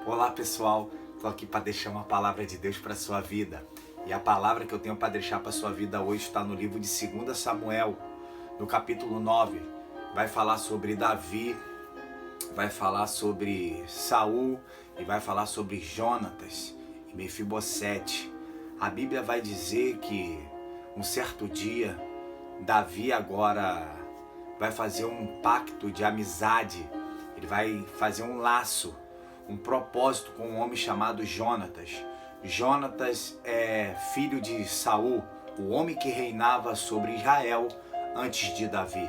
Olá pessoal, estou aqui para deixar uma palavra de Deus para a sua vida. E a palavra que eu tenho para deixar para a sua vida hoje está no livro de 2 Samuel, no capítulo 9. Vai falar sobre Davi, vai falar sobre Saul e vai falar sobre Jonatas e Mefibosete. A Bíblia vai dizer que um certo dia, Davi agora vai fazer um pacto de amizade, ele vai fazer um laço, um propósito com um homem chamado Jonatas. Jonatas é filho de Saul, o homem que reinava sobre Israel antes de Davi.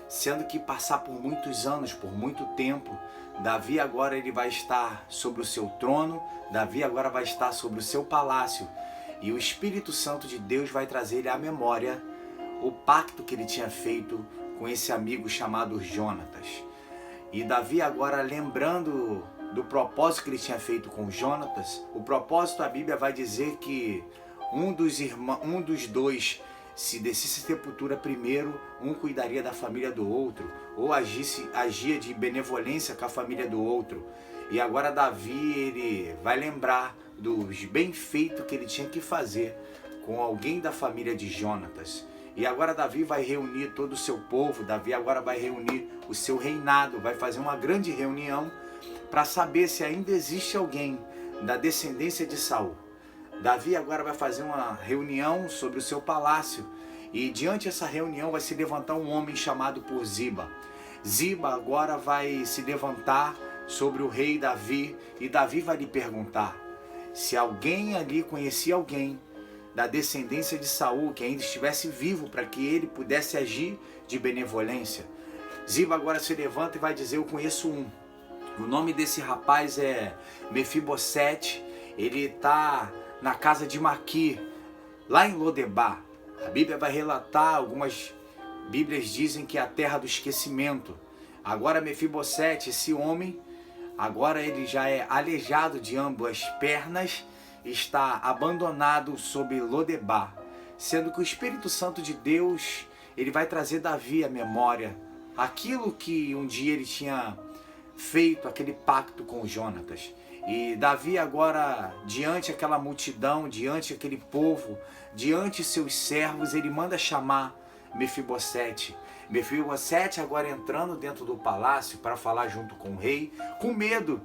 Sendo que passar por muitos anos, por muito tempo, Davi agora ele vai estar sobre o seu trono, Davi agora vai estar sobre o seu palácio, e o Espírito Santo de Deus vai trazer ele à memória o pacto que ele tinha feito com esse amigo chamado Jonatas. E Davi agora, lembrando do propósito que ele tinha feito com Jonatas, o propósito, a Bíblia vai dizer que um dos dois, se descesse a sepultura primeiro, um cuidaria da família do outro, ou agia de benevolência com a família do outro. E agora Davi, ele vai lembrar dos bem-feitos que ele tinha que fazer com alguém da família de Jonatas. E agora Davi vai reunir todo o seu povo, Davi agora vai reunir o seu reinado, vai fazer uma grande reunião para saber se ainda existe alguém da descendência de Saul. Davi agora vai fazer uma reunião sobre o seu palácio e diante dessa reunião vai se levantar um homem chamado por Ziba. Ziba agora vai se levantar sobre o rei Davi e Davi vai lhe perguntar se alguém ali conhecia alguém da descendência de Saul que ainda estivesse vivo para que ele pudesse agir de benevolência. Ziba agora se levanta e vai dizer: eu conheço um. O nome desse rapaz é Mefibosete, ele está na casa de Maqui, lá em Lodebar. A Bíblia vai relatar, algumas Bíblias dizem que é a terra do esquecimento. Agora Mefibosete, esse homem, agora ele já é aleijado de ambas pernas, está abandonado sob Lodebar, sendo que o Espírito Santo de Deus, ele vai trazer Davi à memória aquilo que um dia ele tinha feito, aquele pacto com Jonatas. E Davi agora, diante daquela multidão, diante daquele povo, diante de seus servos, ele manda chamar Mefibosete. Mefibosete agora entrando dentro do palácio para falar junto com o rei, com medo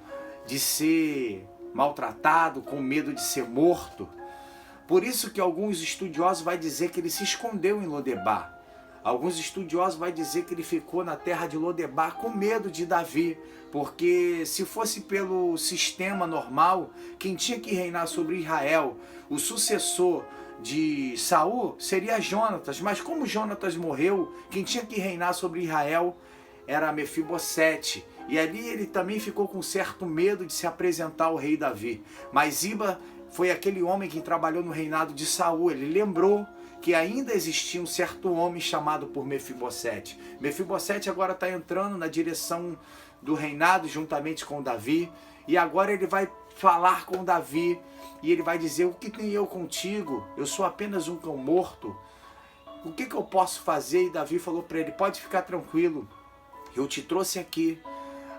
de ser maltratado, com medo de ser morto. Por isso que alguns estudiosos vão dizer que ele se escondeu em Lodebar. Alguns estudiosos vão dizer que ele ficou na terra de Lodebar com medo de Davi, porque se fosse pelo sistema normal, quem tinha que reinar sobre Israel, o sucessor de Saul, seria Jonatas. Mas como Jonatas morreu, quem tinha que reinar sobre Israel era Mefibosete. E ali ele também ficou com certo medo de se apresentar ao rei Davi. Mas Ziba foi aquele homem que trabalhou no reinado de Saul. Ele lembrou que ainda existia um certo homem chamado por Mefibosete. Mefibosete agora está entrando na direção do reinado juntamente com Davi. E agora ele vai falar com Davi e ele vai dizer: o que tenho eu contigo? Eu sou apenas um cão morto. O que eu posso fazer? E Davi falou para ele: pode ficar tranquilo. Eu te trouxe aqui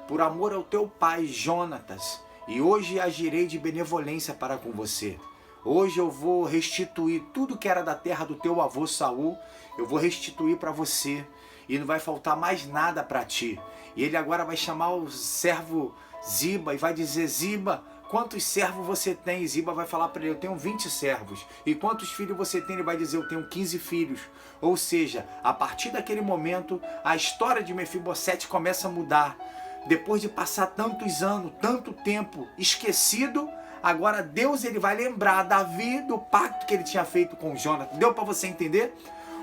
por amor ao teu pai Jonatas, e hoje agirei de benevolência para com você. Hoje eu vou restituir tudo que era da terra do teu avô Saul, eu vou restituir para você, e não vai faltar mais nada para ti. E ele agora vai chamar o servo Ziba e vai dizer: Ziba, quantos servos você tem? E Ziba vai falar para ele: eu tenho 20 servos. E quantos filhos você tem? Ele vai dizer: eu tenho 15 filhos. Ou seja, a partir daquele momento, a história de Mefibosete começa a mudar. Depois de passar tantos anos, tanto tempo esquecido, agora Deus ele vai lembrar Davi do pacto que ele tinha feito com Jonatas. Deu para você entender?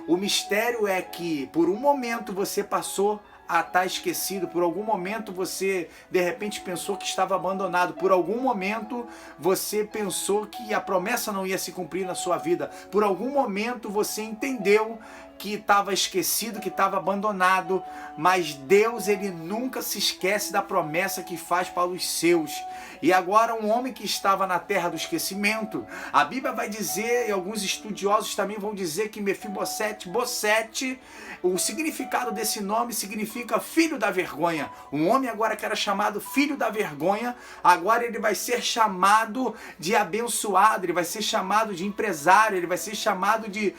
O mistério é que por um momento você passou a estar esquecido, por algum momento você de repente pensou que estava abandonado, por algum momento você pensou que a promessa não ia se cumprir na sua vida, por algum momento você entendeu que estava esquecido, que estava abandonado, mas Deus, ele nunca se esquece da promessa que faz para os seus. E agora um homem que estava na terra do esquecimento, a Bíblia vai dizer, e alguns estudiosos também vão dizer que Mefibosete, o significado desse nome significa filho da vergonha. Um homem agora que era chamado filho da vergonha, agora ele vai ser chamado de abençoado, ele vai ser chamado de empresário, ele vai ser chamado de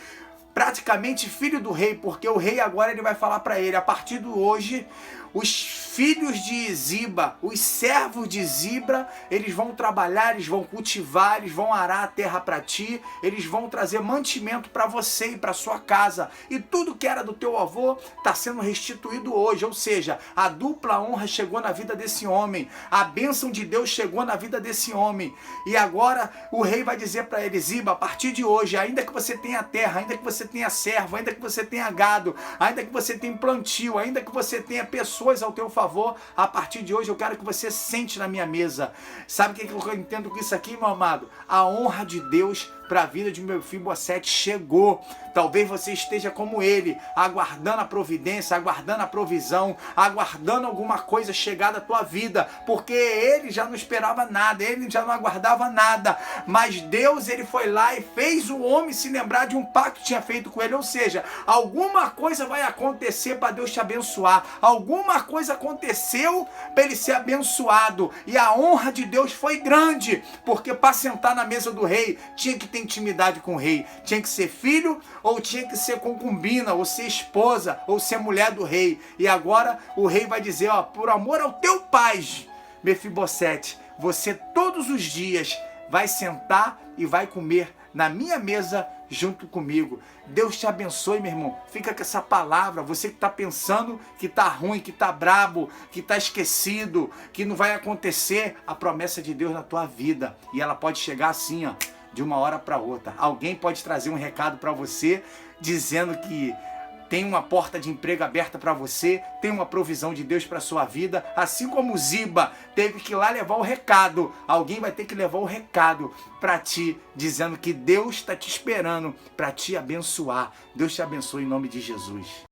praticamente filho do rei, porque o rei agora ele vai falar para ele, a partir de hoje, os filhos de Ziba, os servos de Ziba, eles vão trabalhar, eles vão cultivar, eles vão arar a terra para ti, eles vão trazer mantimento para você e para sua casa. E tudo que era do teu avô está sendo restituído hoje, ou seja, a dupla honra chegou na vida desse homem, a bênção de Deus chegou na vida desse homem. E agora o rei vai dizer para ele, Ziba, a partir de hoje, ainda que você tenha terra, ainda que você tenha servo, ainda que você tenha gado, ainda que você tenha plantio, ainda que você tenha pessoas ao teu favor, a partir de hoje eu quero que você sente na minha mesa. Sabe o que eu entendo com isso aqui, meu amado? A honra de Deus para a vida de Mefibosete chegou. Talvez você esteja como ele, aguardando a providência, aguardando a provisão, aguardando alguma coisa chegar da tua vida, porque ele já não esperava nada, ele já não aguardava nada, mas Deus, ele foi lá e fez o homem se lembrar de um pacto que tinha feito com ele, ou seja, alguma coisa vai acontecer para Deus te abençoar, alguma coisa aconteceu para ele ser abençoado, e a honra de Deus foi grande, porque para sentar na mesa do rei, tinha que ter intimidade com o rei, tinha que ser filho, ou tinha que ser concubina, ou ser esposa, ou ser mulher do rei. E agora o rei vai dizer, ó, por amor ao teu pai, Mefibosete, você todos os dias vai sentar e vai comer na minha mesa junto comigo. Deus te abençoe, meu irmão. Fica com essa palavra. Você que está pensando que está ruim, que está brabo, que está esquecido, que não vai acontecer, a promessa de Deus na tua vida. E ela pode chegar assim, ó, de uma hora para outra. Alguém pode trazer um recado para você dizendo que tem uma porta de emprego aberta para você, tem uma provisão de Deus para sua vida, assim como Ziba teve que ir lá levar o recado. Alguém vai ter que levar o recado para ti, dizendo que Deus está te esperando para te abençoar. Deus te abençoe em nome de Jesus.